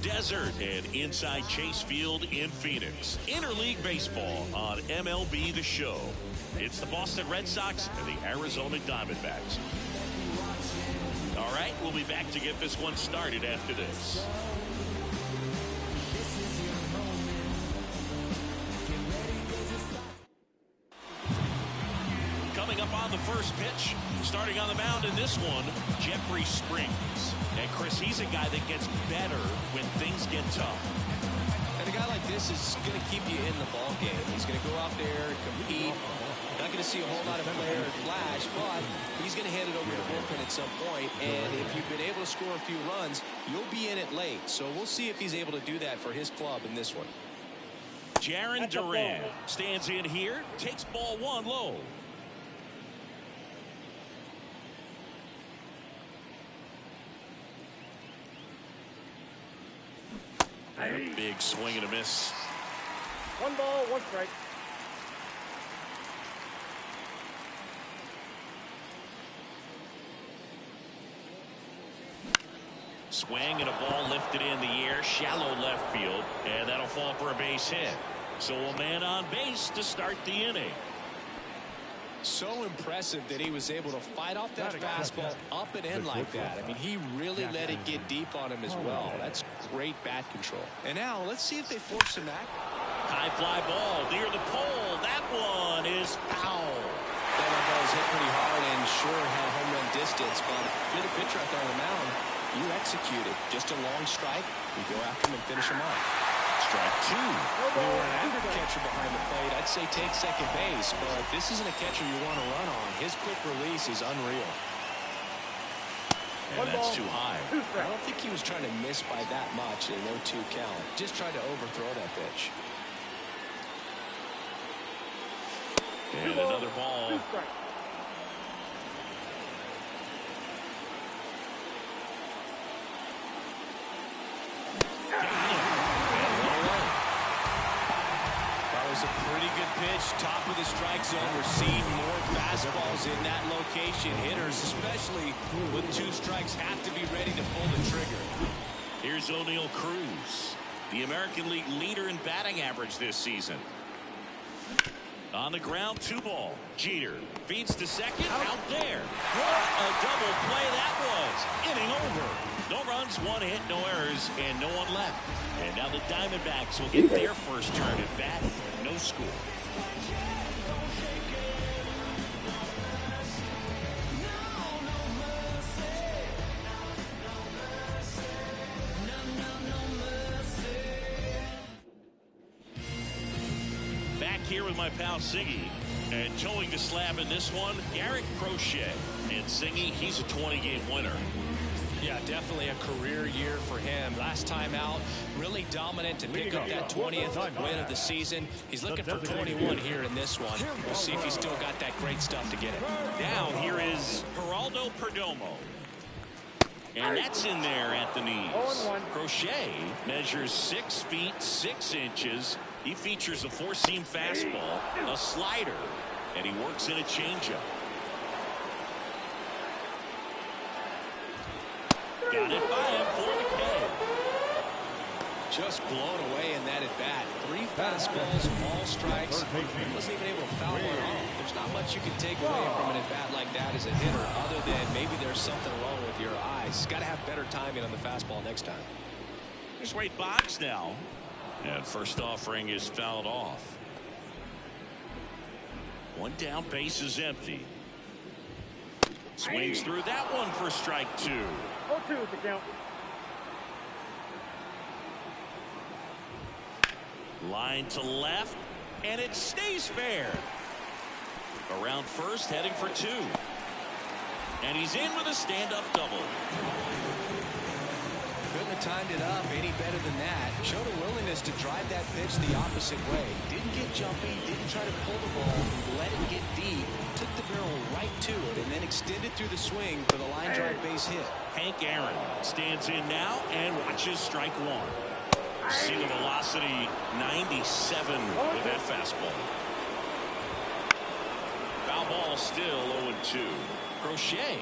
desert and inside Chase Field in Phoenix. Interleague baseball on MLB The Show. It's the Boston Red Sox and the Arizona Diamondbacks. All right, we'll be back to get this one started after this. Coming up on the first pitch, starting on the mound in this one, Jeffrey Springs. And Chris, he's a guy that gets better when things get tough. And a guy like this is going to keep you in the ball game. He's going to go out there, compete. Not going to see a whole lot of flair and flash, but he's going to hand it over to the bullpen at some point. And if you've been able to score a few runs, you'll be in it late. So we'll see if he's able to do that for his club in this one. Jarren Duran stands in here, takes ball one low. A big swing and a miss. 1 ball, 1 strike. Swing and a ball lifted in the air, shallow left field, and that'll fall for a base hit. So a man on base to start the inning. So impressive that he was able to fight off that fastball up and in like that. I mean, he really let it get deep on him as well. That's great bat control. And now let's see if they force him back. High fly ball near the pole. That one is foul. That ball was hit pretty hard and sure had home run distance, but if you're the pitcher out there on the mound, you execute it. Just a long strike. You go after him and finish him off. Strike 2. If you were an average catcher behind the plate, I'd say take second base, but this isn't a catcher you want to run on. His quick release is unreal. And that's too high. I don't think he was trying to miss by that much in an 0-2 count. Just tried to overthrow that pitch. And another ball. A pretty good pitch, top of the strike zone. We're seeing more fastballs in that location. Hitters, especially with 2 strikes, have to be ready to pull the trigger. Here's O'Neal Cruz, the American League leader in batting average this season. On the ground, 2 ball. Jeter feeds to second, out there. What a double play that was. Inning over. No runs, 1 hit, no errors, and no one left. And now the Diamondbacks will get their first turn at bat. No score. Back here with my pal Siggy. And towing the slab in this one, Garrett Crochet. And Siggy, he's a 20-game winner. Yeah, definitely a career year for him. Last time out, really dominant to pick up that 20th win of the season. He's looking for 21 here in this one. We'll see if he's still got that great stuff to get it. Now here is Geraldo Perdomo. And that's in there at the knees. Crochet measures 6 feet 6 inches. He features a 4-seam fastball, a slider, and he works in a changeup. Got it by him for the K. Just blown away in that at bat. 3 fastballs, all strikes. He wasn't even able to foul one off. There's not much you can take away from an at bat like that as a hitter, other than maybe there's something wrong with your eyes. Got to have better timing on the fastball next time. Here's Wade Boggs now. And first offering is fouled off. 1 down, base is empty. Swings through that one for strike 2. 0-2 is the count. Line to left, and it stays fair. Around first, heading for 2. And he's in with a stand-up double. Couldn't have timed it up any better than that. Showed a willingness to drive that pitch the opposite way. Didn't get jumpy, didn't try to pull the ball, let it get deep, took the barrel right to it, and then extended through the swing for the line drive base hit. Hank Aaron stands in now and watches strike 1. See the velocity 97 with that fastball. Foul ball, still 0-2. Crochet,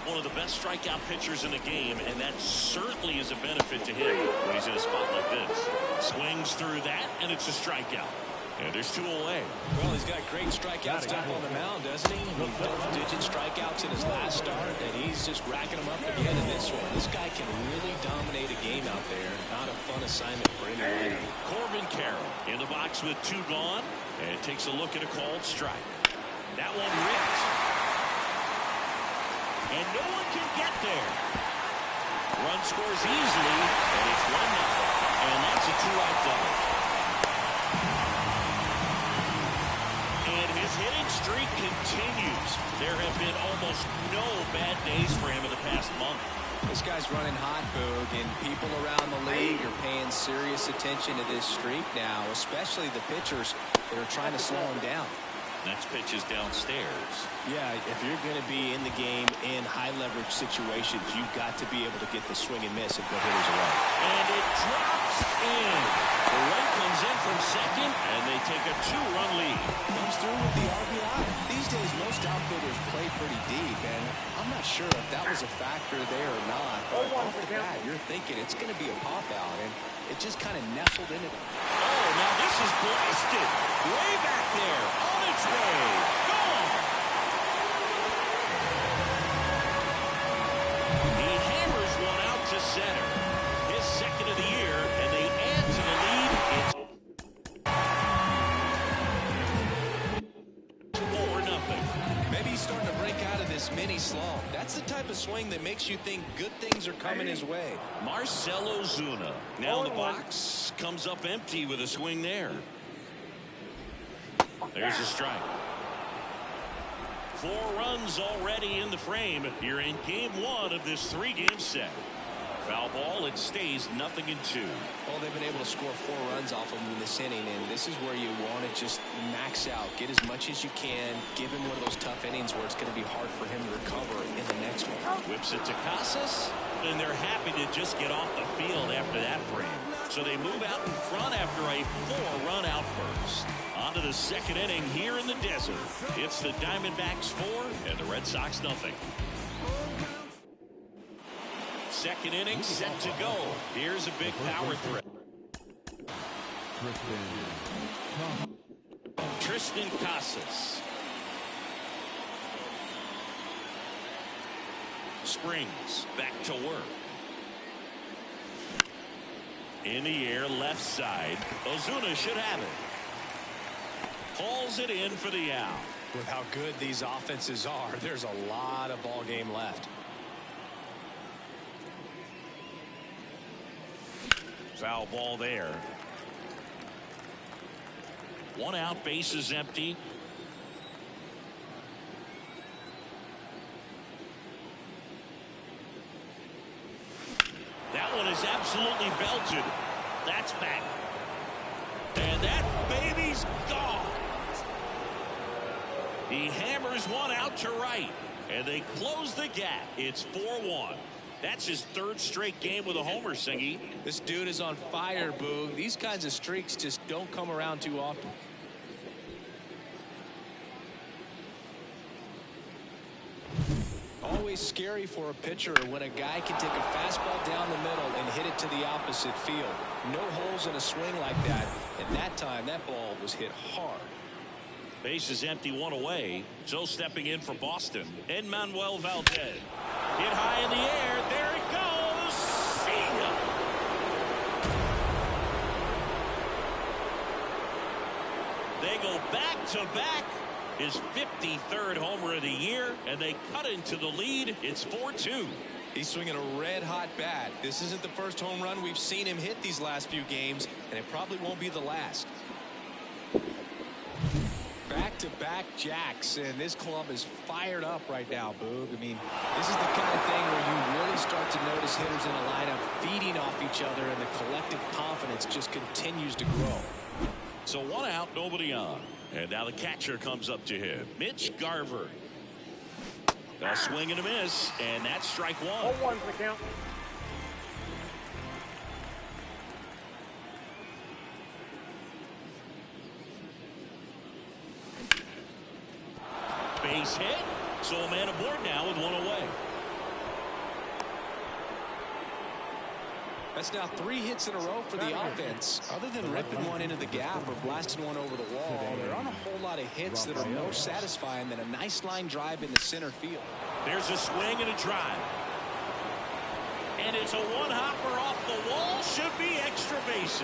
one of the best strikeout pitchers in the game, and that certainly is a benefit to him when he's in a spot like this. Swings through that, and it's a strikeout. And there's 2 away. Well, he's got great strikeout stuff on the mound, doesn't he? Double-digit strikeouts in his last start, and he's just racking them up again in this one. This guy can really dominate a game out there. Not a fun assignment for anyone. Corbin Carroll in the box with 2 gone, and takes a look at a called strike. That one ripped. And no one can get there. Run scores easily, and it's 1-0. And that's a 2-out double. And his hitting streak continues. There have been almost no bad days for him in the past month. This guy's running hot, Boog, and people around the league are paying serious attention to this streak now, especially the pitchers that are trying to slow him down. Next pitch is downstairs. Yeah, if you're going to be in the game in high-leverage situations, you've got to be able to get the swing and miss and put hitters away. And it drops in. The run comes in from second, and they take a 2-run lead. Comes through with the RBI. These days, most outfielders play pretty deep, and I'm not sure if that was a factor there or not. But off the bat, you're thinking it's going to be a pop-out, and it just kind of nestled into it. Oh, now this is blasted. Way back there. On its way. Gone. He hammers one out to center. His second of the year, and they add to the lead. It's 4-0. Maybe he's starting to break out of this mini slump. That's the type of swing that makes you think good things are coming his way. Marcell Ozuna now in the box, comes up empty with a swing there. There's a strike. 4 runs already in the frame here in game 1 of this 3-game set. Foul ball, it stays 0-2. Well, they've been able to score 4 runs off of him in this inning, and this is where you want to just max out, get as much as you can, give him one of those tough innings where it's going to be hard for him to recover in the next one. Whips it to Casas, and they're happy to just get off the field after that frame. So they move out in front after a 4-run outburst. On to the second inning here in the desert. It's the Diamondbacks 4 and the Red Sox 0. Second inning set to go. Here's a big power threat. Tristan Casas. Springs back to work. In the air, left side. Ozuna should have it. Hauls it in for the out. With how good these offenses are, there's a lot of ball game left. Foul ball there. 1 out, bases empty. That one is absolutely belted. That's back. And that baby's gone. He hammers one out to right. And they close the gap. It's 4-1. That's his 3rd straight game with a homer, Singy. This dude is on fire, Boog. These kinds of streaks just don't come around too often. Always scary for a pitcher when a guy can take a fastball down the middle and hit it to the opposite field. No holes in a swing like that. And that time, that ball was hit hard. Base is empty, 1 away. So stepping in for Boston, Enmanuel Valdez. Hit high in the air. There it goes. See ya. They go back to back. His 53rd homer of the year, and they cut into the lead. It's 4-2. He's swinging a red-hot bat. This isn't the first home run we've seen him hit these last few games, and it probably won't be the last. Back-to-back jacks, and this club is fired up right now, Boog. I mean, this is the kind of thing where you really start to notice hitters in a lineup feeding off each other, and the collective confidence just continues to grow. So 1 out, nobody on. And now the catcher comes up to him, Mitch Garver. A swing and a miss, and that's strike 1. 0-1 for the count. base hit. So a man aboard now with one away. That's now 3 hits in a row for the offense. Other than ripping one into the gap or blasting one over the wall, there aren't a whole lot of hits that are more satisfying than a nice line drive in the center field. There's a swing and a drive. And it's a one-hopper off the wall. Should be extra bases.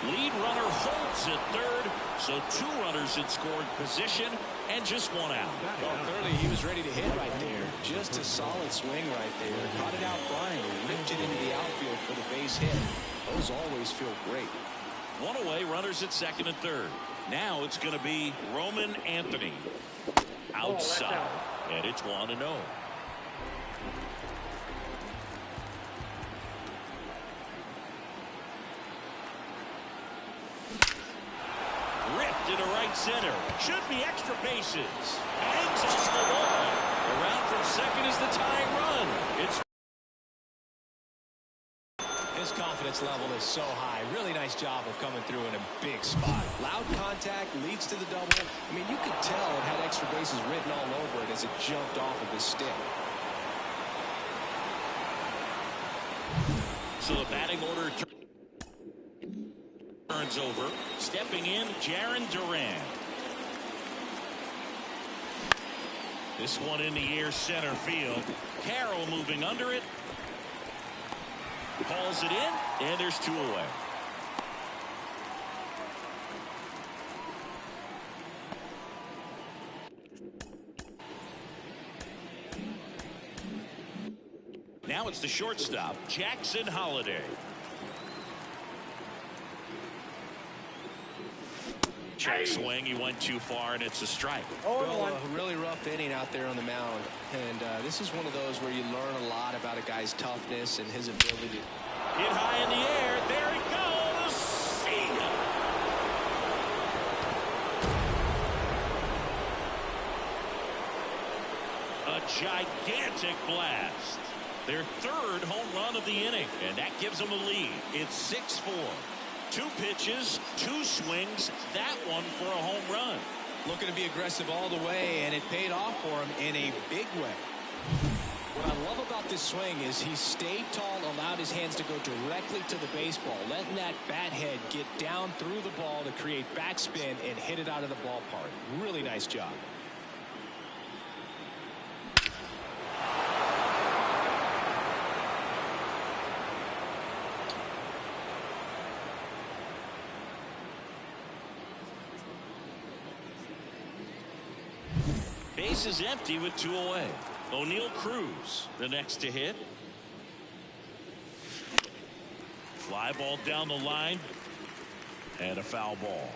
Lead runner holds at third. So 2 runners in scoring position and just 1 out. Well, clearly he was ready to hit right there. Just a solid swing right there. Caught it out flying, ripped it into the outfield for the base hit. Those always feel great. 1 away, runners at second and third. Now it's going to be Roman Anthony. Outside. And it's 1-0. Ripped into right center. Should be extra bases. Hangs off the wall. Around from second is the tying run. It's His confidence level is so high. Really nice job of coming through in a big spot. Loud contact leads to the double. I mean, you could tell it had extra bases written all over it as it jumped off of his stick. so the batting order turns over. Stepping in, Jarren Duran. This one in the air, center field. Carroll moving under it. Calls it in, and there's 2 away. Now it's the shortstop, Jackson Holliday. Check swing, he went too far, and it's a strike. Well, a really rough inning out there on the mound, and this is one of those where you learn a lot about a guy's toughness and his ability to hit high in the air. There he goes. See ya. A gigantic blast. Their 3rd home run of the inning, and that gives them a lead. It's 6-4. 2 pitches, 2 swings, that one for a home run. Looking to be aggressive all the way, and it paid off for him in a big way. What I love about this swing is he stayed tall, allowed his hands to go directly to the baseball, letting that bat head get down through the ball to create backspin and hit it out of the ballpark. Really nice job. Base is empty with 2 away. O'Neal Cruz, the next to hit. Fly ball down the line. And a foul ball.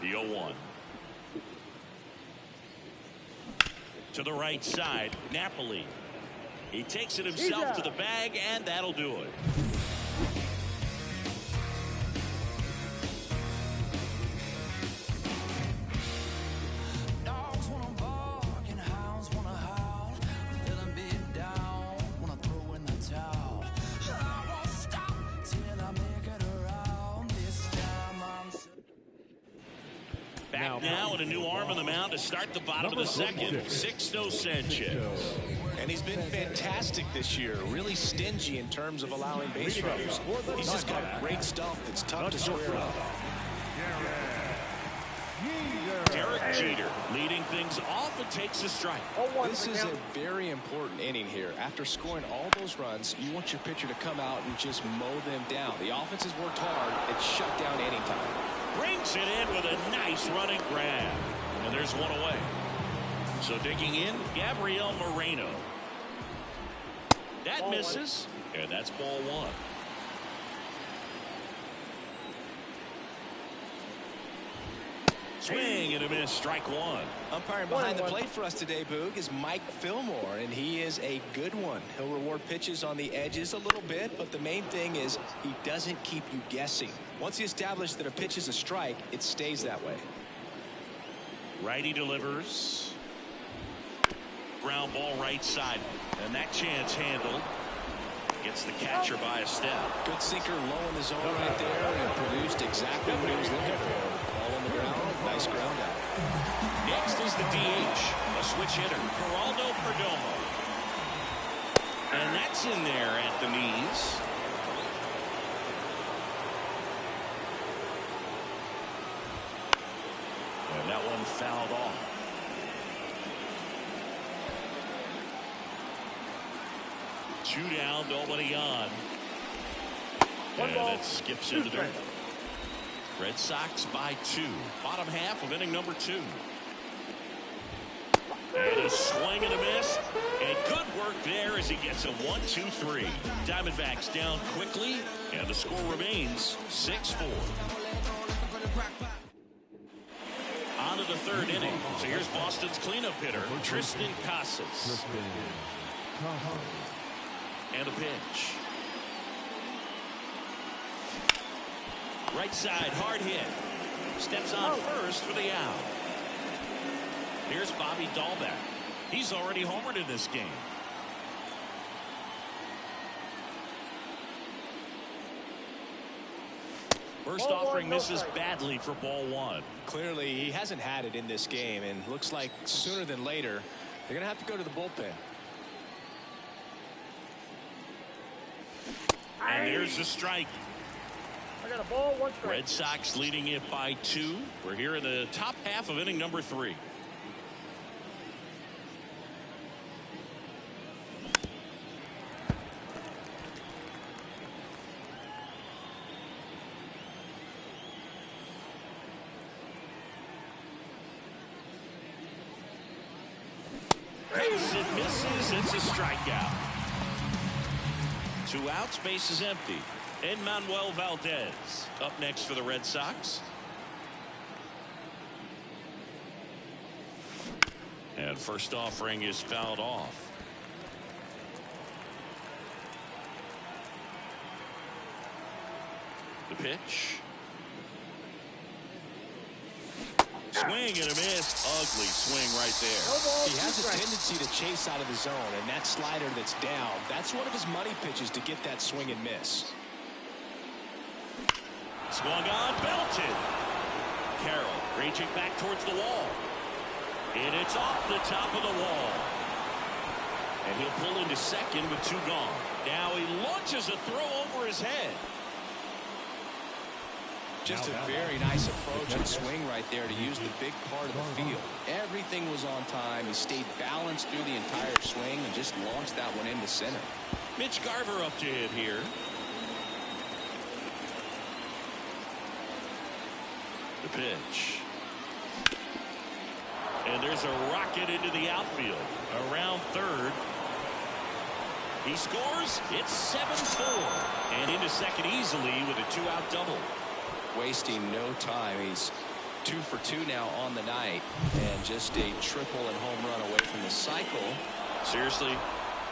The 0-1. To the right side, Napoli. He takes it himself to the bag, and that'll do it. Back now and a new arm on the mound to start the bottom of the 2nd. Sixto Sanchez. And he's been fantastic this year. Really stingy in terms of allowing base runners. He's just got great stuff that's tough to square up. Derek Jeter leading things off and takes a strike. This is a very important inning here. After scoring all those runs, you want your pitcher to come out and just mow them down. The offense has worked hard. It's shut down anytime. Brings it in with a nice running grab. And there's 1 away. So digging in, Gabriel Moreno. That misses, and that's ball 1. Swing and a miss, strike 1. Umpiring behind the plate for us today, Boog, is Mike Fillmore, and he is a good one. He'll reward pitches on the edges a little bit, but the main thing is he doesn't keep you guessing. Once he establishes that a pitch is a strike, it stays that way. Righty delivers. Ground ball right side, and that chance handled. Gets the catcher by a step. Good sinker low in the zone right there, and produced exactly what he was looking for. Ball on the ground. nice ground out. Next is the DH, a switch hitter, Geraldo Perdomo. And that's in there at the knees. And that one fouled off. Two down, nobody on. One And ball, it skips 2 into dirt. strikes. Red Sox by 2. Bottom half of inning number 2. And a swing and a miss. And good work there as he gets a 1-2-3. Diamondbacks down quickly, and the score remains 6-4. On to the third inning. So here's Boston's cleanup hitter, Tristan Casas. And a pitch. Right side, hard hit. Steps on first for the out. Here's Bobby Dahlbeck. He's already homered in this game. First offering misses badly for ball 1. Clearly, he hasn't had it in this game, and looks like sooner than later, they're going to have to go to the bullpen. And here's the strike. I got a ball, 1 strike. Red Sox leading it by 2. We're here in the top half of inning number 3. Hits and misses. It's a strikeout. 2 outs, base is empty. Manuel Valdez up next for the Red Sox. And first offering is fouled off. The pitch. Swing and a miss. Ugly swing right there. He has a tendency to chase out of the zone, and that slider that's down, that's one of his money pitches to get that swing and miss. Swung on, belted. Carroll reaching back towards the wall. And it's off the top of the wall. And he'll pull into second with 2 gone. Now he launches a throw over his head. Just a very nice approach and swing right there to use the big part of the field. Everything was on time. He stayed balanced through the entire swing and just launched that one into center. Mitch Garver up to hit here. The pitch. And there's a rocket into the outfield. Around third. He scores. It's 7-4. And into second easily with a 2-out double. Wasting no time. He's 2 for 2 now on the night. And just a triple and home run away from the cycle. Seriously?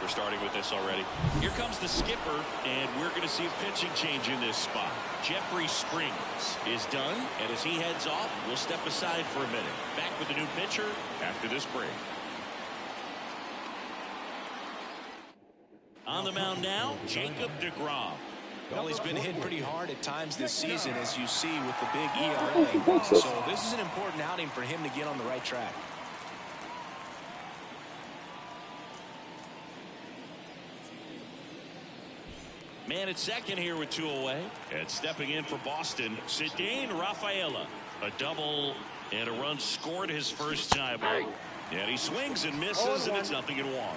We're starting with this already. Here comes the skipper, and we're going to see a pitching change in this spot. Jeffrey Springs is done, and as he heads off, we'll step aside for a minute. Back with the new pitcher after this break. On the mound now, Jacob deGrom. Well, he's been hit pretty hard at times this season, as you see with the big ERA. So this is an important outing for him to get on the right track. Man at second here with 2 away. And stepping in for Boston, Ceddanne Rafaela. A double and a run scored his first time up. And he swings and misses, and it's 0-1.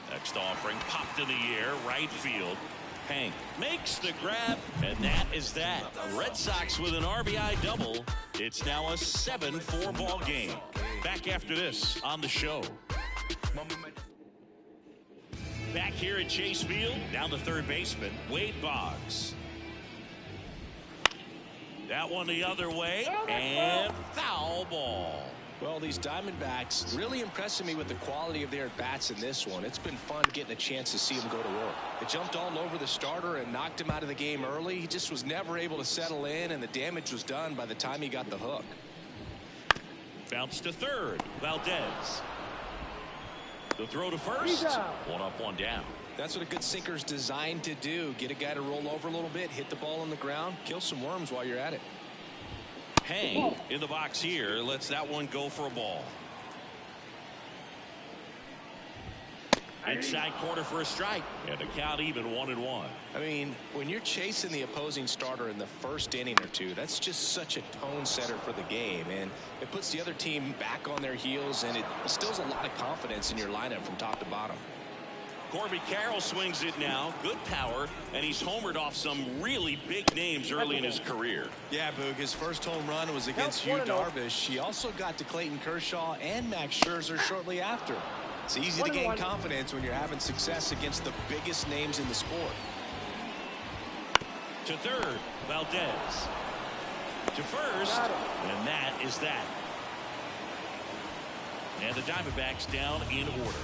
Next offering popped in the air, right field. Hank makes the grab, and that is that. Red Sox with an RBI double. It's now a 7-4 ball game. Back after this on the show. Back here at Chase Field, down the third baseman, Wade Boggs. That one the other way, and foul ball. Well, these Diamondbacks really impressing me with the quality of their at-bats in this one. It's been fun getting a chance to see them go to work. They jumped all over the starter and knocked him out of the game early. He just was never able to settle in, and the damage was done by the time he got the hook. Bounce to third, Valdez. The throw to first. 1 up, 1 down. That's what a good sinker is designed to do. Get a guy to roll over a little bit, hit the ball on the ground, kill some worms while you're at it. Hang in the box here lets that one go for a ball. Inside corner for a strike, and the count even 1-1. I mean, when you're chasing the opposing starter in the first inning or two, that's just such a tone setter for the game, and it puts the other team back on their heels, and it instills a lot of confidence in your lineup from top to bottom. Corbin Carroll swings it now. Good power, and he's homered off some really big names early in his career. Yeah, Boog, his first home run was against Yu Darvish. He also got to Clayton Kershaw and Max Scherzer shortly after. It's easy to gain confidence when you're having success against the biggest names in the sport. To third, Valdez. To first, and that is that. And the Diamondbacks down in order.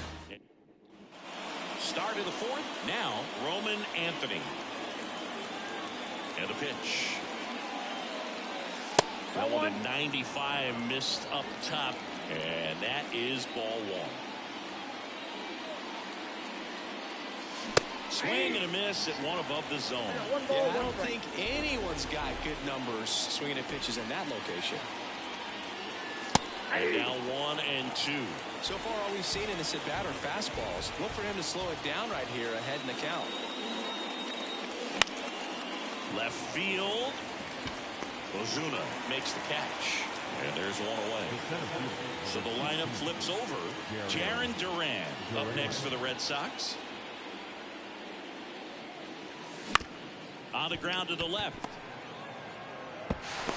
Start of the fourth. Now, Roman Anthony. And the pitch. That one at 95 missed up top. And that is ball one. Swing and a miss at one above the zone. Yeah, I don't think anyone's got good numbers swinging at pitches in that location. And now 1-2. So far, all we've seen in this at-bat are fastballs. Look for him to slow it down right here ahead in the count. Left field. Ozuna makes the catch. And there's one away. So the lineup flips over. Jarren Duran up next for the Red Sox. On the ground to the left.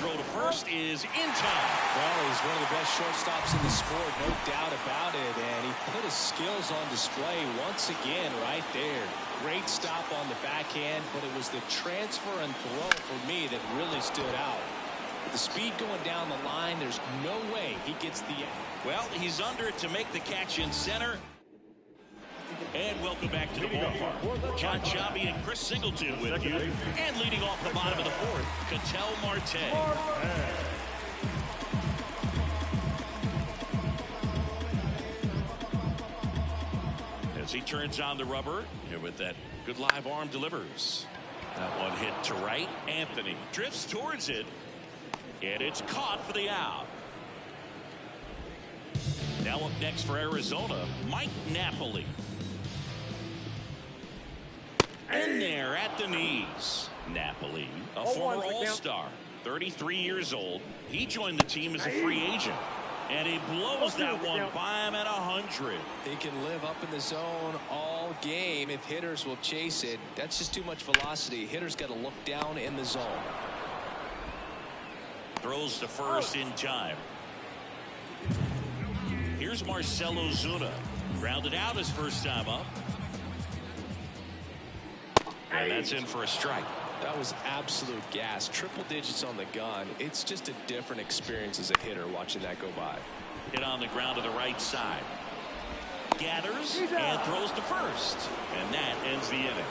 Throw to first is in time. Well, he's one of the best shortstops in the sport, no doubt about it. And he put his skills on display once again right there. Great stop on the backhand, but it was the transfer and throw for me that really stood out. With the speed going down the line, there's no way he gets the out. Well, he's under it to make the catch in center. And welcome back to the ballpark. John Chabi and Chris Singleton with you. And leading off the bottom of the fourth, Ketel Marte. As he turns on the rubber, and with that good live arm delivers. That one hit to right. Anthony drifts towards it. And it's caught for the out. Now up next for Arizona, Mike Napoli. In there at the knees. Napoli, a former All-Star, 33 years old. He joined the team as a free agent. And he blows that one by him at 100. He can live up in the zone all game if hitters will chase it. That's just too much velocity. Hitters got to look down in the zone. Throws to first in time. Here's Marcell Ozuna. Grounded out his first time up. And that's in for a strike. That was absolute gas. Triple digits on the gun. It's just a different experience as a hitter watching that go by. Hit on the ground to the right side. Gathers and throws to first. And that ends the inning.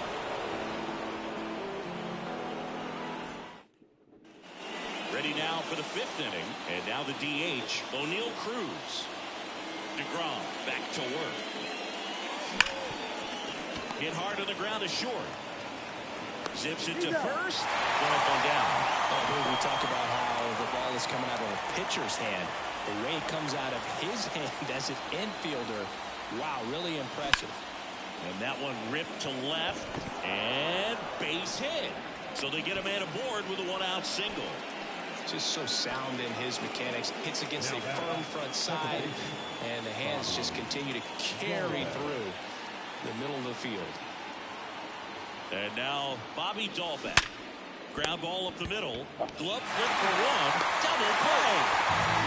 Ready now for the fifth inning. And now the DH, O'Neal Cruz. DeGrom back to work. Hit hard on the ground to short. Zips it to first. Going up and down. We talked about how the ball is coming out of a pitcher's hand. The way it comes out of his hand as an infielder. Wow, really impressive. And that one ripped to left. And base hit. So they get a man aboard with a one-out single. Just so sound in his mechanics. Hits against a firm front side. And the hands just continue to carry through the middle of the field. And now Bobby Dahlbeck. Ground ball up the middle. Glove flip for one. Double play.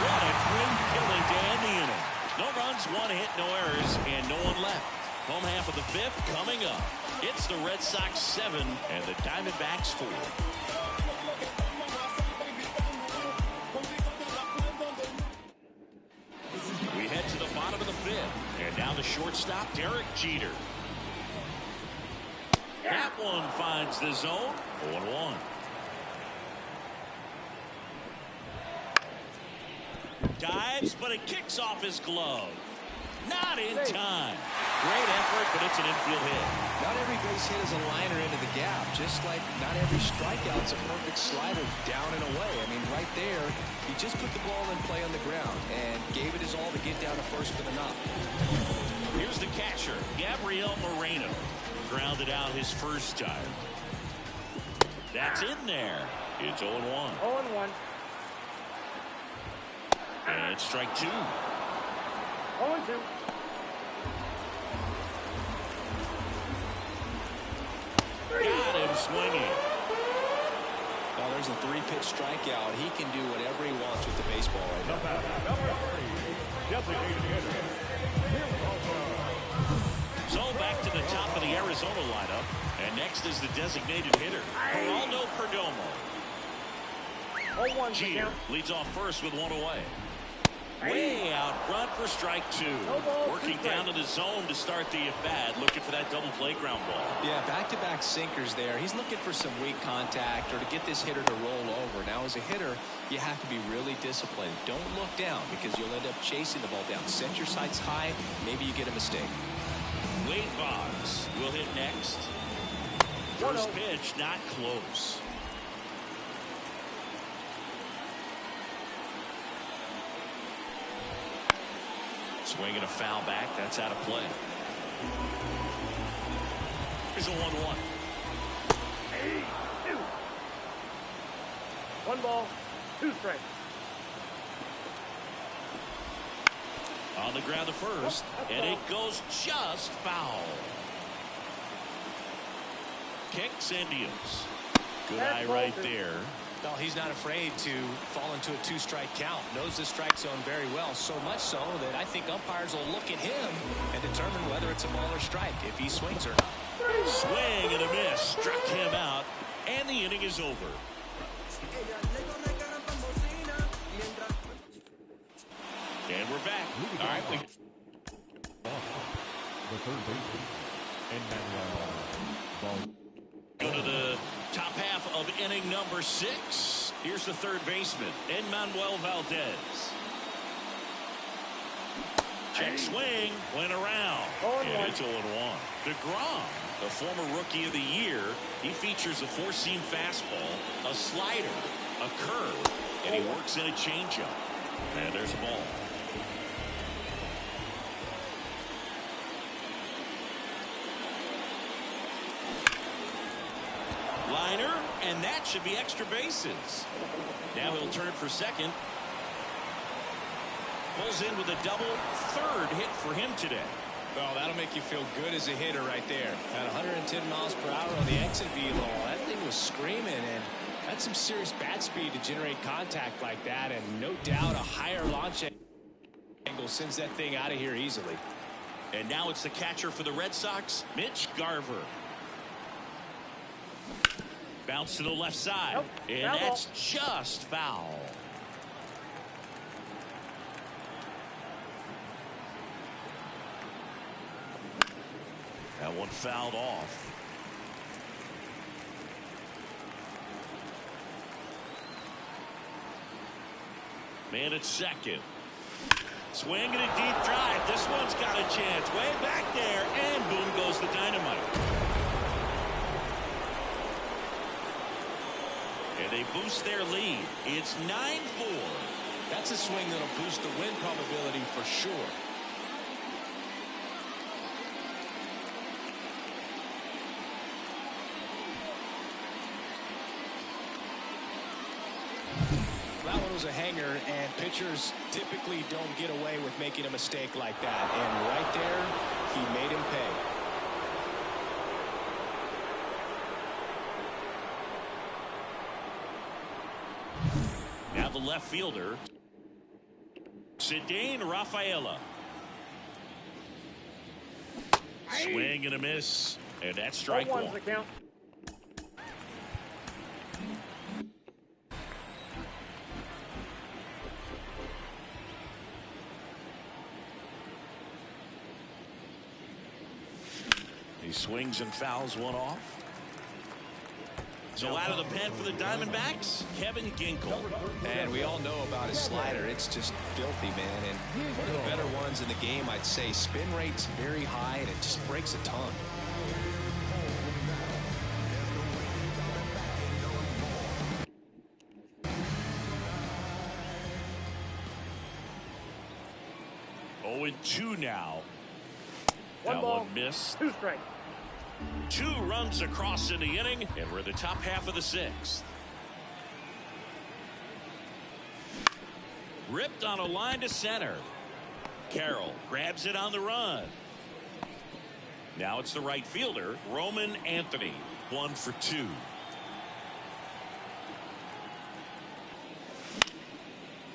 What a quick killing to end the inning. No runs, one hit, no errors, and no one left. Home half of the fifth coming up. It's the Red Sox 7 and the Diamondbacks 4. We head to the bottom of the fifth. And now the shortstop, Derek Jeter. That one finds the zone. 0-1. Dives, but it kicks off his glove. Not in time. Great effort, but it's an infield hit. Not every base hit is a liner into the gap, just like not every strikeout's a perfect slider down and away. I mean, right there, he just put the ball in play on the ground and gave it his all to get down to first for the knock. Here's the catcher, Gabriel Moreno. Grounded out his first time. That's in there. It's 0-1. 0-1. And it's strike 2. 0-2. Got him swinging. Now there's a 3-pitch strikeout. He can do whatever he wants with the baseball right now. So back to the top of the Arizona lineup. And next is the designated hitter, Geraldo Perdomo. 0-1. Jeter leads off first with 1 away. Way out front for strike 2. Working down to the zone to start the at-bat, looking for that double play ground ball. Yeah, back-to-back sinkers there. He's looking for some weak contact or to get this hitter to roll over. Now, as a hitter, you have to be really disciplined. Don't look down because you'll end up chasing the ball down. Set your sights high. Maybe you get a mistake. Wade Boggs will hit next. First pitch, not close. Swinging a foul back. That's out of play. Here's a 1-1. 1 ball, 2 strikes. On the ground to first, and it goes just foul. Kicks and deals. Good eye right there. Well, he's not afraid to fall into a 2-strike count. Knows the strike zone very well, so much so that I think umpires will look at him and determine whether it's a ball or strike if he swings or not. Swing and a miss. Struck him out, and the inning is over. And we're back. All right, we the third baseman, and go to the top half of inning number 6. Here's the third baseman, Manuel Valdez. Check swing, went around, and it's 0-1. DeGrom, the former rookie of the year, he features a 4-seam fastball, a slider, a curve, and he works in a changeup. And there's a ball. Liner, and that should be extra bases. Now he'll turn for second. Pulls in with a double, third hit for him today. Well, that'll make you feel good as a hitter right there. At 110 miles per hour on the exit velo, that thing was screaming, and that's some serious bat speed to generate contact like that, and no doubt a higher launch angle sends that thing out of here easily. And now it's the catcher for the Red Sox, Mitch Garver. Bounce to the left side, and that's just foul. That one fouled off. Man at second. Swing and a deep drive. This one's got a chance. Way back there, and boom goes the dynamite. And they boost their lead. It's 9-4. That's a swing that'll boost the win probability for sure. That one was a hanger, and pitchers typically don't get away with making a mistake like that. And right there, he made him pay. Now the left fielder, Cedane Rafaela. Swing and a miss, and that's strike 1. The count. He swings and fouls one off. So out of the pen for the Diamondbacks, Kevin Ginkel. And we all know about his slider. It's just filthy, man. And one of the better ones in the game, I'd say. Spin rate's very high, and it just breaks a ton. Oh, and 2 now. One ball, one missed. 2 strikes. 2 runs across in the inning, and we're in the top half of the 6th. Ripped on a line to center. Carroll grabs it on the run. Now it's the right fielder, Roman Anthony. 1 for 2.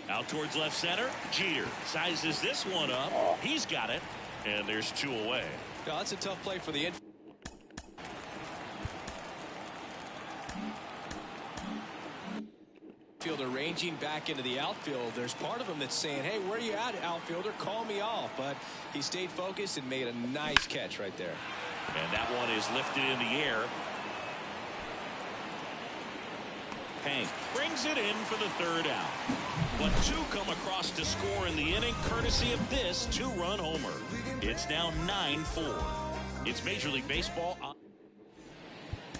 Out towards left center. Jeter sizes this one up. He's got it. And there's 2 away. No, that's a tough play for the infielder ranging back into the outfield. There's part of him that's saying, hey, where you at, outfielder? Call me off. But he stayed focused and made a nice catch right there. And that one is lifted in the air. Hank brings it in for the 3rd out. But 2 come across to score in the inning, courtesy of this 2-run homer. It's now 9-4. It's Major League Baseball.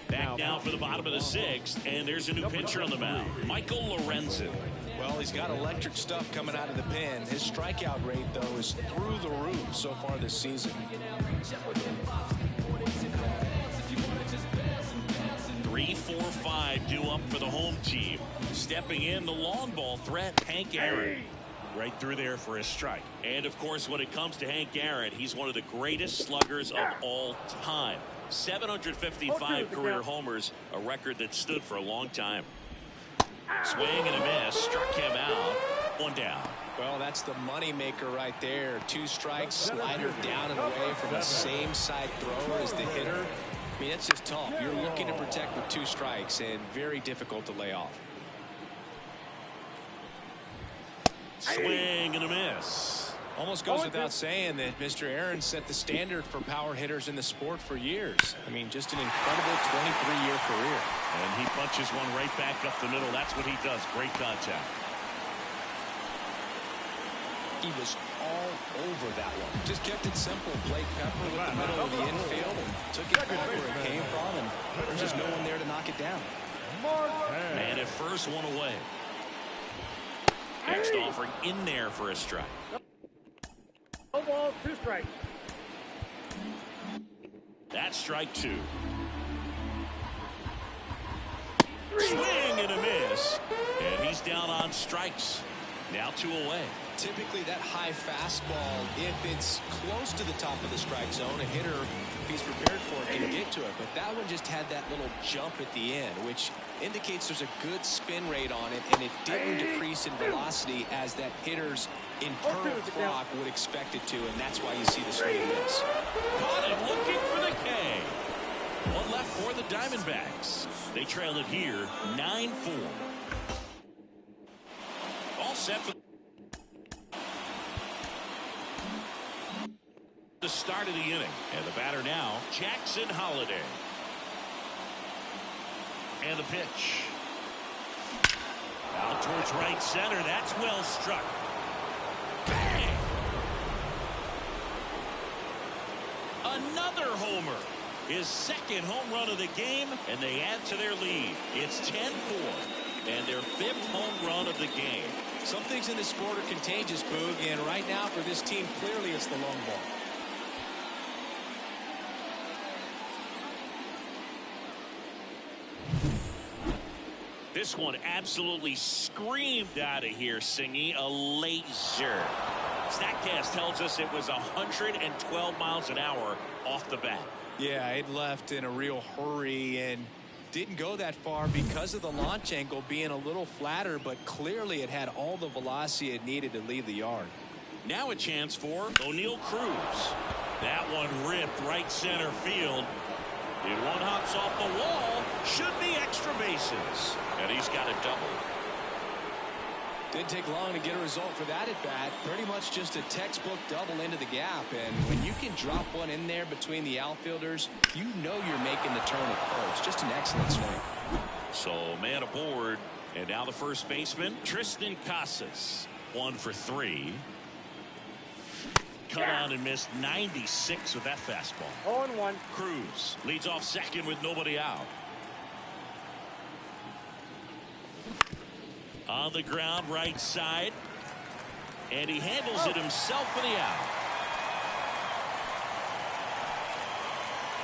Back now for the bottom of the 6th, and there's a new pitcher on the mound, Michael Lorenzen. Well, he's got electric stuff coming out of the pen. His strikeout rate, though, is through the roof so far this season. 3-4-5 due up for the home team. Stepping in, the long ball threat, Hank Aaron. Right through there for a strike. And, of course, when it comes to Hank Aaron, he's one of the greatest sluggers of all time. 755 career homers, a record that stood for a long time. Swing and a miss, struck him out. 1 down. Well, that's the money maker right there. 2 strikes, slider down and away from the same side thrower as the hitter. I mean, it's just tough. You're looking to protect with 2 strikes and very difficult to lay off. Swing and a miss. Almost goes without saying that Mr. Aaron set the standard for power hitters in the sport for years. I mean, just an incredible 23-year career. And he punches one right back up the middle. That's what he does. Great contact. He was all over that one. Just kept it simple. Played pepper with the middle of the infield and took it back where it came from. And there's just no one there to knock it down. Man at first, 1 away. Next offering in there for a strike. 1 ball, 2 strikes. That's strike 2. Swing and a miss. And he's down on strikes. Now 2 away. Typically that high fastball, if it's close to the top of the strike zone, a hitter, if he's prepared for it, can get to it. But that one just had that little jump at the end, which indicates there's a good spin rate on it, and it didn't decrease in velocity as that hitter's internal clock would expect it to, and that's why you see the swing and miss. Caught it looking for the K. 1 left for the Diamondbacks. They trail it here 9-4. All set for the start of the inning. And the batter now, Jackson Holliday. And the pitch. Out towards right center. That's well struck. Bang! Another homer. His 2nd home run of the game, and they add to their lead. It's 10-4, and their 5th home run of the game. Some things in this sport are contagious, Boog, and right now for this team, clearly it's the long ball. This one absolutely screamed out of here, Singy. A laser. StatCast tells us it was 112 miles an hour off the bat. Yeah, it left in a real hurry and didn't go that far because of the launch angle being a little flatter, but clearly it had all the velocity it needed to leave the yard. Now a chance for O'Neill Cruz. That one ripped right center field. If one hops off the wall, should be extra bases. And he's got a double. Didn't take long to get a result for that at bat. Pretty much just a textbook double into the gap. And when you can drop one in there between the outfielders, you know you're making the turn at first. Just an excellent swing. So man aboard, and now the first baseman, Tristan Casas, 1 for 3. Cut on and missed 96 with that fastball. 0-1. Cruz leads off second with nobody out. On the ground, right side, and he handles it himself for the out.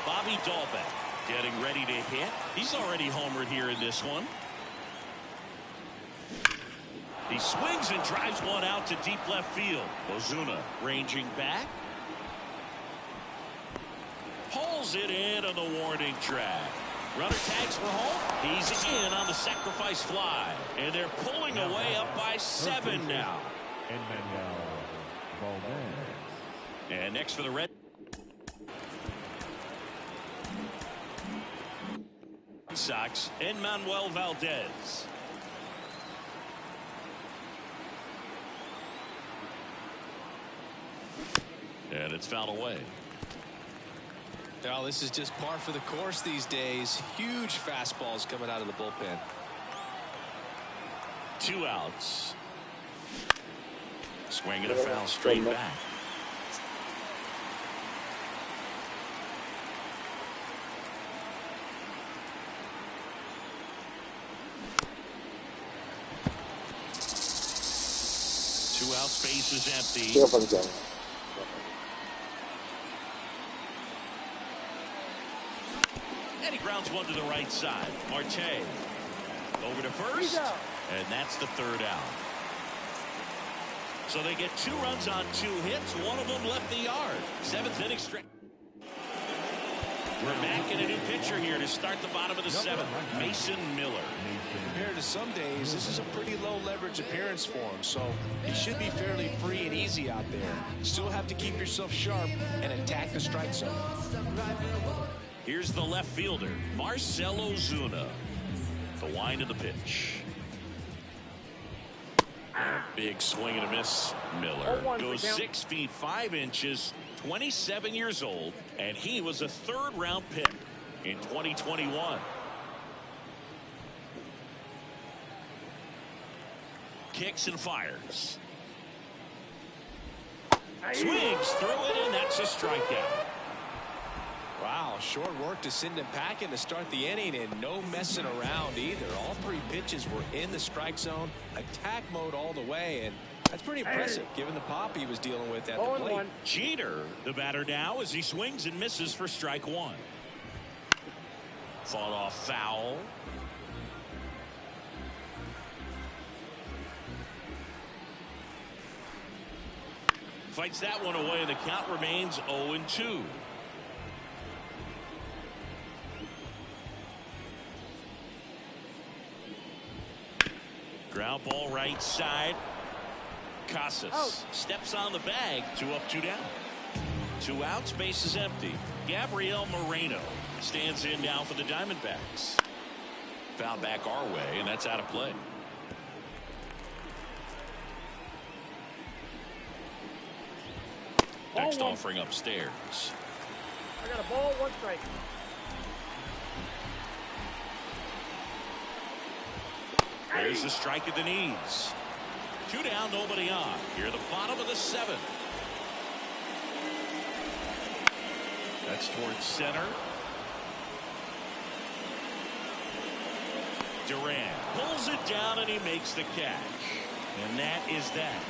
Bobby Dahlbeck getting ready to hit. He's already homered here in this one. He swings and drives one out to deep left field. Ozuna ranging back. Pulls it in on the warning track. Runner tags for home. He's in on the sacrifice fly. And they're pulling away up by 7 now. And next for the Red Sox, Manuel Valdez. And it's fouled away. Now this is just par for the course these days. Huge fastballs coming out of the bullpen. 2 outs. Swing and a foul straight back. Two out, space is empty. And he grounds one to the right side. Marte over to first, and that's the 3rd out. So they get 2 runs on 2 hits. One of them left the yard. 7th inning straight. We're back in a new pitcher here to start the bottom of the 7th. Mason Miller. Compared to some days, this is a pretty low leverage appearance for him, so he should be fairly free and easy out there. Still have to keep yourself sharp and attack the strike zone. Here's the left fielder, Marcell Ozuna. The wind of the pitch. Big swing and a miss. Miller goes 6 feet 5 inches, 27 years old, and he was a 3rd-round pick in 2021. Kicks and fires. Swings through it, and that's a strikeout. Wow, short work to send him packing to start the inning, and no messing around either. All 3 pitches were in the strike zone, attack mode all the way, and that's pretty impressive given the pop he was dealing with at the plate. Jeter, the batter now, as he swings and misses for strike 1. Fought off foul. Fights that one away, and the count remains 0-2. Ground ball right side. Casas steps on the bag. 2 up, 2 down. 2 outs, base is empty. Gabriel Moreno stands in now for the Diamondbacks. Foul back our way, and that's out of play. Next offering upstairs. I got a ball, 1 strike. There's the strike at the knees. 2 down, nobody on. Here at the bottom of the 7th. That's towards center. Durant pulls it down, and he makes the catch. And that is that.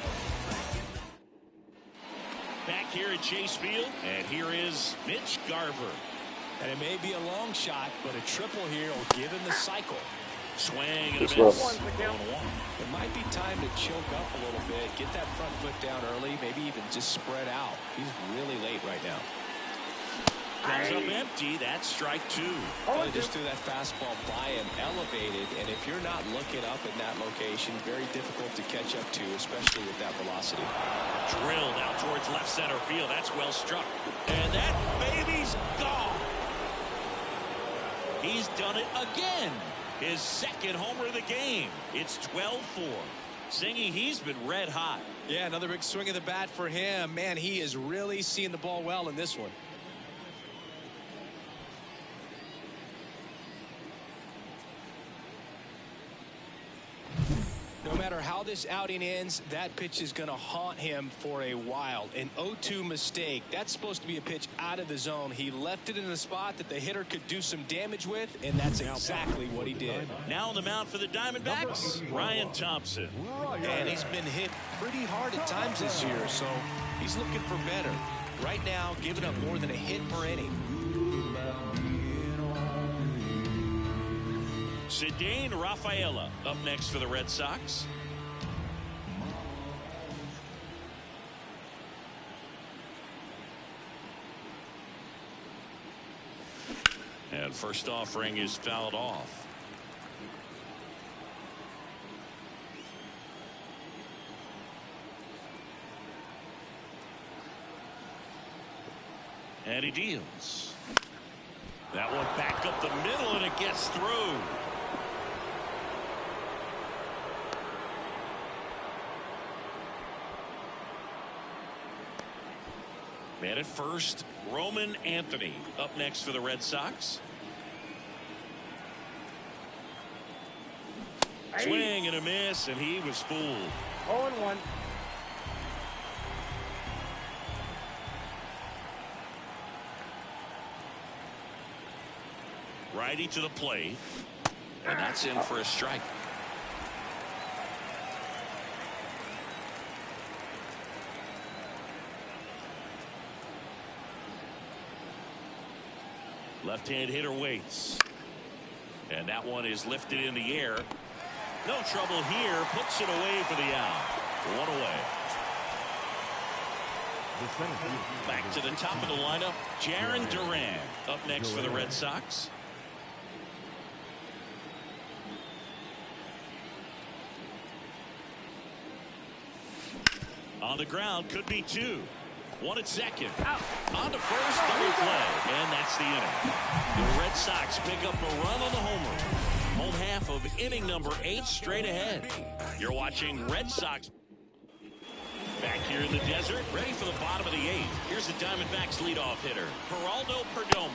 Back here at Chase Field, and here is Mitch Garver. And it may be a long shot, but a triple here will give him the cycle. Swing and a miss. It might be time to choke up a little bit, get that front foot down early, maybe even just spread out. He's really late right now. Comes up empty. That's strike 2. Just threw that fastball by him, elevated, and if you're not looking up in that location, very difficult to catch up to, especially with that velocity. Drilled out towards left center field. That's well struck. And that baby's gone. He's done it again. His 2nd homer of the game. It's 12-4. Singy, he's been red hot. Yeah, another big swing of the bat for him. Man, he is really seeing the ball well in this one. this outing ends, that pitch is going to haunt him for a while. An 0-2 mistake. That's supposed to be a pitch out of the zone. He left it in a spot that the hitter could do some damage with, and that's exactly what he did. Now on the mound for the Diamondbacks, Ryan Thompson. And he's been hit pretty hard at times this year, so he's looking for better. Right now, giving up more than a hit per inning. Cedane Rafaela up next for the Red Sox. And first offering is fouled off. And he deals. That one back up the middle, and it gets through. Man at first, Roman Anthony up next for the Red Sox. Swing and a miss, and he was fooled. 0-1. Righty to the plate, and that's in for a strike. Left-hand hitter waits, and that one is lifted in the air. No trouble here, puts it away for the out. One away. Back to the top of the lineup, Jarren Duran up next for the Red Sox. On the ground, could be two. One at second. On to first, double play, and that's the inning. The Red Sox pick up a run on the homer. Home half of inning number 8 straight ahead. You're watching Red Sox. Back here in the desert, ready for the bottom of the 8th. Here's the Diamondbacks leadoff hitter, Geraldo Perdomo.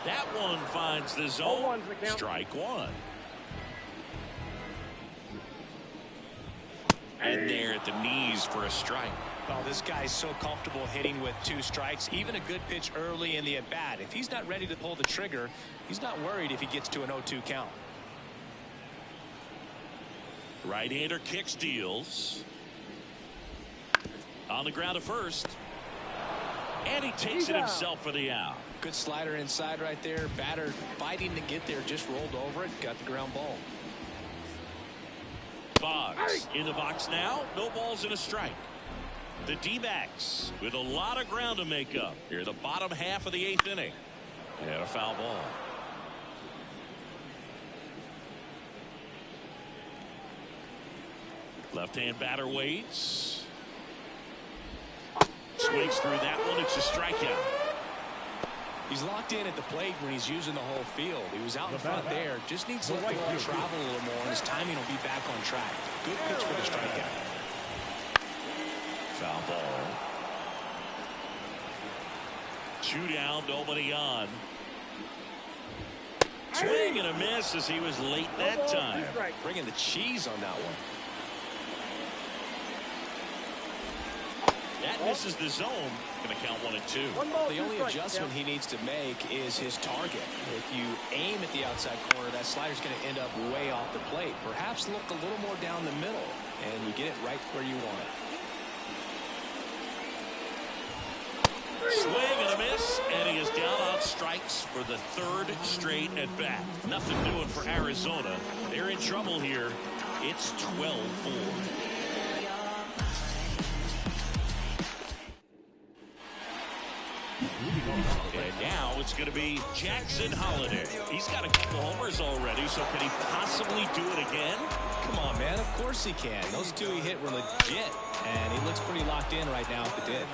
That one finds the zone. Strike one. And there at the knees for a strike. Well, this guy's so comfortable hitting with 2 strikes. Even a good pitch early in the at-bat. If he's not ready to pull the trigger, he's not worried if he gets to an 0-2 count. Right-hander kicks, deals. On the ground to first. And he takes it himself for the out. Good slider inside right there. Batter fighting to get there, just rolled over it, got the ground ball. Boggs in the box now. No balls and a strike. The D-backs with a lot of ground to make up. Here the bottom half of the 8th inning. And a foul ball. Left-hand batter waits. Swings through that one. It's a strikeout. He's locked in at the plate when he's using the whole field. He was out in front there. Just needs to let the ball travel a little more, and his timing will be back on track. Good pitch for the strikeout. Foul ball. 2 down, nobody on. Swing and a miss as he was late that time. Bringing the cheese on that one. That misses the zone. Going to count 1 and 2. The only adjustment he needs to make is his target. If you aim at the outside corner, that slider's going to end up way off the plate. Perhaps look a little more down the middle, and you get it right where you want it. Swing and a miss, and he is down on strikes for the 3rd straight at bat. Nothing doing for Arizona. They're in trouble here. It's 12-4. And now it's going to be Jackson Holliday. He's got a couple homers already, so can he possibly do it again? Come on, man. Of course he can. Those 2 he hit were legit, and he looks pretty locked in right now if it did.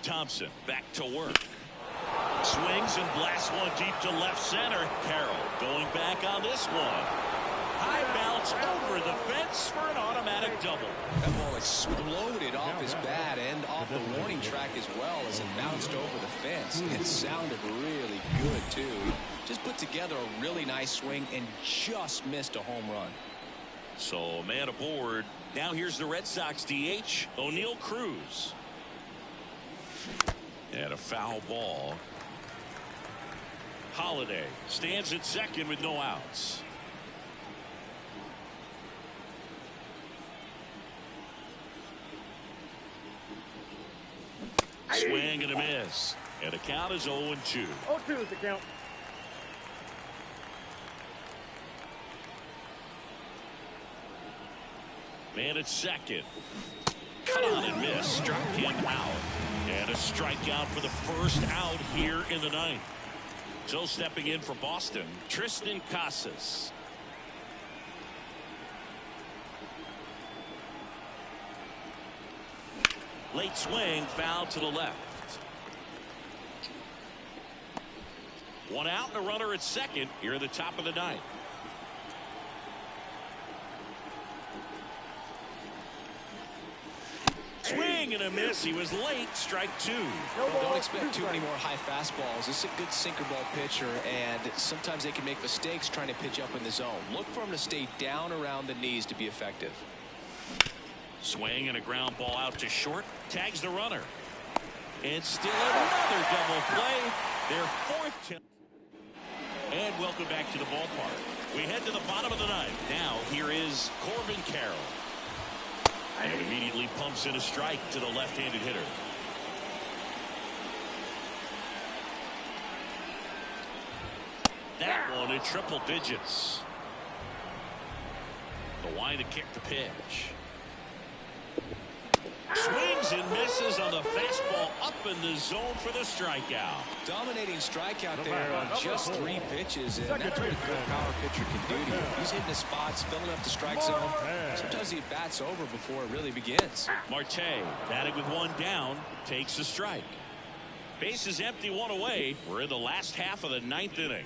Thompson back to work. Swings and blasts one deep to left center. Carroll going back on this one. High bounce It's over the fence for an automatic double. That ball exploded off his bat and off the warning track as well as it bounced over the fence. It sounded really good, too. He just put together a really nice swing and just missed a home run. So, man aboard. Now here's the Red Sox DH, O'Neal Cruz. And a foul ball. Holiday stands at second with no outs. Swing and a miss. And the count is 0-2. 0-2 is the count. Man at second. Cut on and miss. Struck him out. And a strikeout for the first out here in the ninth. So stepping in for Boston, Tristan Casas. Late swing, foul to the left. One out and a runner at second here at the top of the ninth. Swing and a miss. He was late. Strike two. Don't expect too many more high fastballs. This is a good sinker ball pitcher, and sometimes they can make mistakes trying to pitch up in the zone. Look for him to stay down around the knees to be effective. Swing and a ground ball out to short. Tags the runner. And still another double play. Their fourth. And welcome back to the ballpark. We head to the bottom of the ninth. Now here is Corbin Carroll. And immediately pumps in a strike to the left-handed hitter. That one in triple digits. The line to kick the pitch. Swings and misses on the fastball up in the zone for the strikeout. Dominating strikeout there on just 3 pitches, and that's what a good power pitcher can do to you. He's hitting the spots, filling up the strike zone. Sometimes he bats over before it really begins. Marte, batting with one down, takes the strike. Base is empty, one away. We're in the last half of the ninth inning.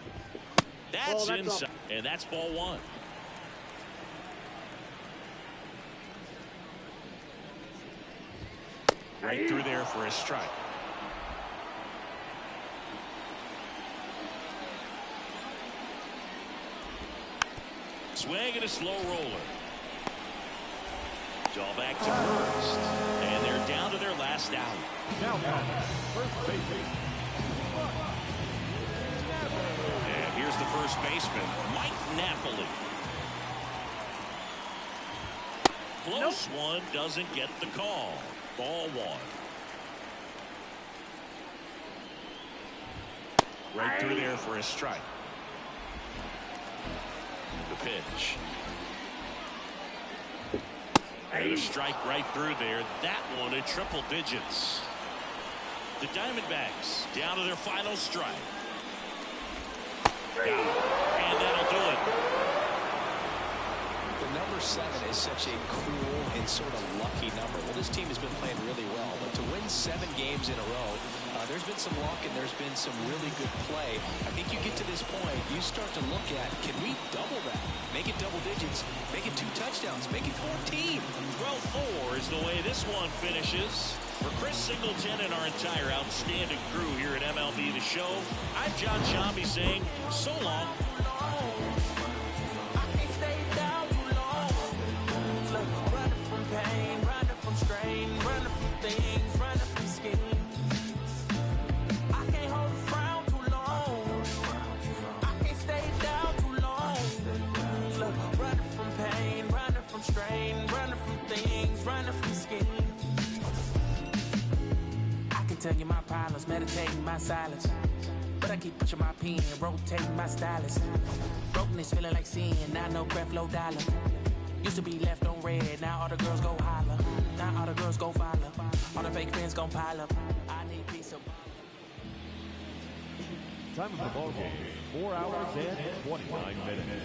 That's inside, and that's ball one. Right through there for a strike. Swing and a slow roller. All back to first. And they're down to their last out. Now first baseman. And here's the first baseman, Mike Napoli. Close one, doesn't get the call. Ball one. Right through there for a strike. The pitch. And a strike right through there. That one in triple digits. The Diamondbacks down to their final strike. Got it. And that'll do it. The number 7 is such a cool and sort of lucky number. Well, this team has been playing really well, but to win 7 games in a row, there's been some luck and there's been some really good play. I think you get to this point, you start to look at, can we double that? Make it double digits, make it 2 touchdowns, make it 14. 12-4 is the way this one finishes. For Chris Singleton and our entire outstanding crew here at MLB The Show, I'm John Shambi saying so long. Tell you my problems, meditating my silence. But I keep pushing my pen, rotating my stylus. Brokenness feeling like sin, now no breath, low dollar. Used to be left on red, now all the girls go holler. Now all the girls go follow. All the fake friends gon' pile up. I need peace of Time of the ball game, 4 hours and 29 minutes.